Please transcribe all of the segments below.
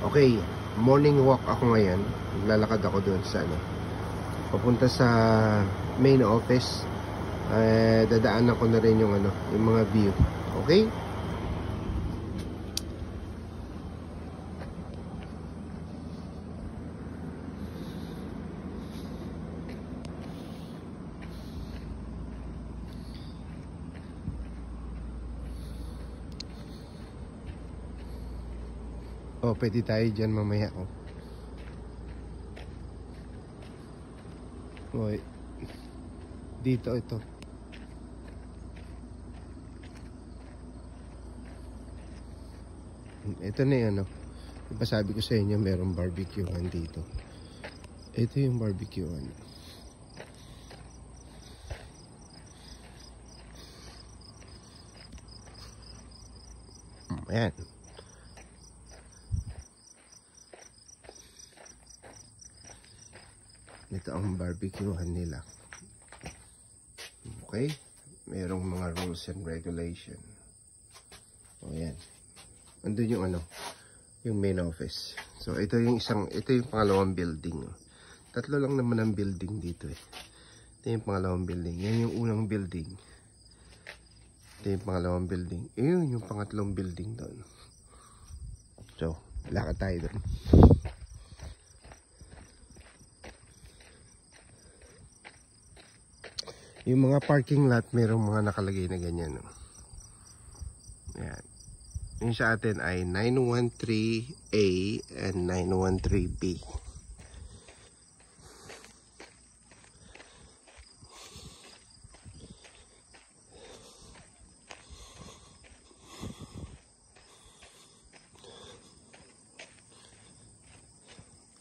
Okay, morning walk ako ngayon. Naglalakad ako doon sa papunta sa main office. Dadaanan ko na rin yung yung mga view. Okay? Oh, pwede tayo dyan mamaya. Oy. Dito ito. Ito na yung diba sabi ko sa inyo merong barbecuehan dito. Ito yung barbecuehan. Ayan. Ito ang barbecuehan nila. Okay? Merong mga rules and regulation. O yan. Andun yung yung main office. So ito yung pangalawang building. Tatlo lang naman ang building dito eh. Ito yung pangalawang building. Yan yung unang building. Ito yung pangalawang building. Yun yung pangatlong building doon. So, lakad tayo doon. Yung mga parking lot, mayroong mga nakalagay na ganyan. Ayan. Yung sa atin ay 913A and 913B.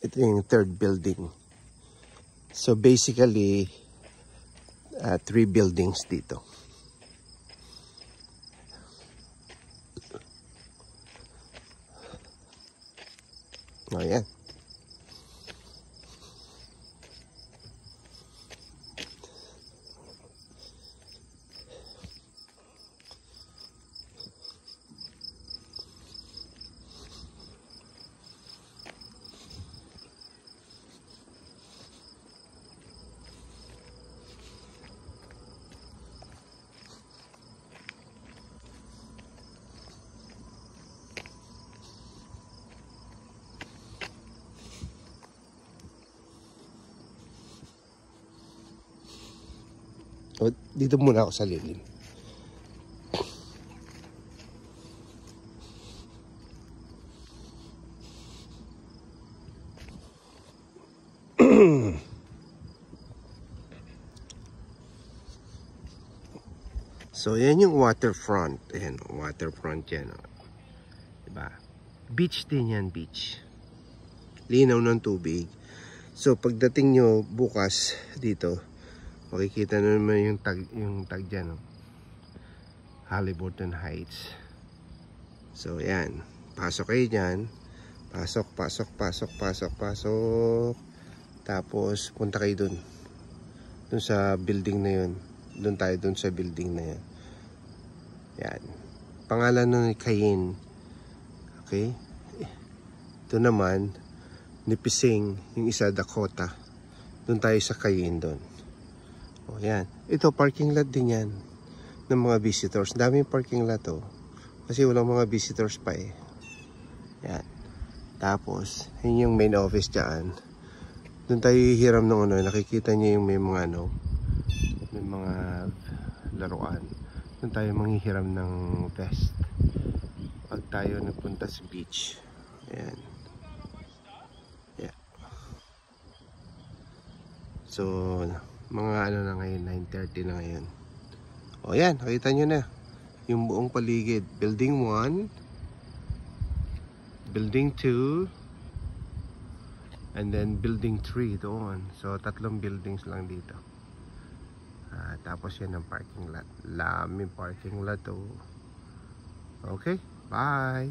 Ito yung third building. So basically, 3 buildings dito. Oh, yan. O, dito muna ako sa lilim. So, yan yung waterfront. Ayan, waterfront yan. Diba? Beach din yan, beach. Linaw ng tubig. So, pagdating nyo bukas dito, makikita na naman yung tag dyan. Haliburton Heights. So, yan. Pasok kayo dyan. Pasok. Tapos, punta kayo dun. Dun sa building na yun. Dun tayo dun sa building na yun. Yan. Pangalan nun ni Cayenne. Okay? Ito naman, ni Pising, yung isa Dakota. Dun tayo sa Cayenne dun. O, yan. Ito, parking lot din yan. Ng mga visitors. Daming parking lot to. Kasi walang mga visitors pa eh. Yan. Tapos, yun yung main office dyan. Doon tayo hihiram ng nakikita niyo yung may mga may mga laruan. Doon tayo manghihiram ng vest. Pag tayo nagpunta sa beach. Ayan. Yeah. So, mga na ngayon, 9:30 na ngayon. O yan, nakita nyo na. Yung buong paligid. Building 1. Building 2. And then building 3 doon. So, 3 buildings lang dito. Tapos yan ang parking lot. Laming parking lot. Okay, bye!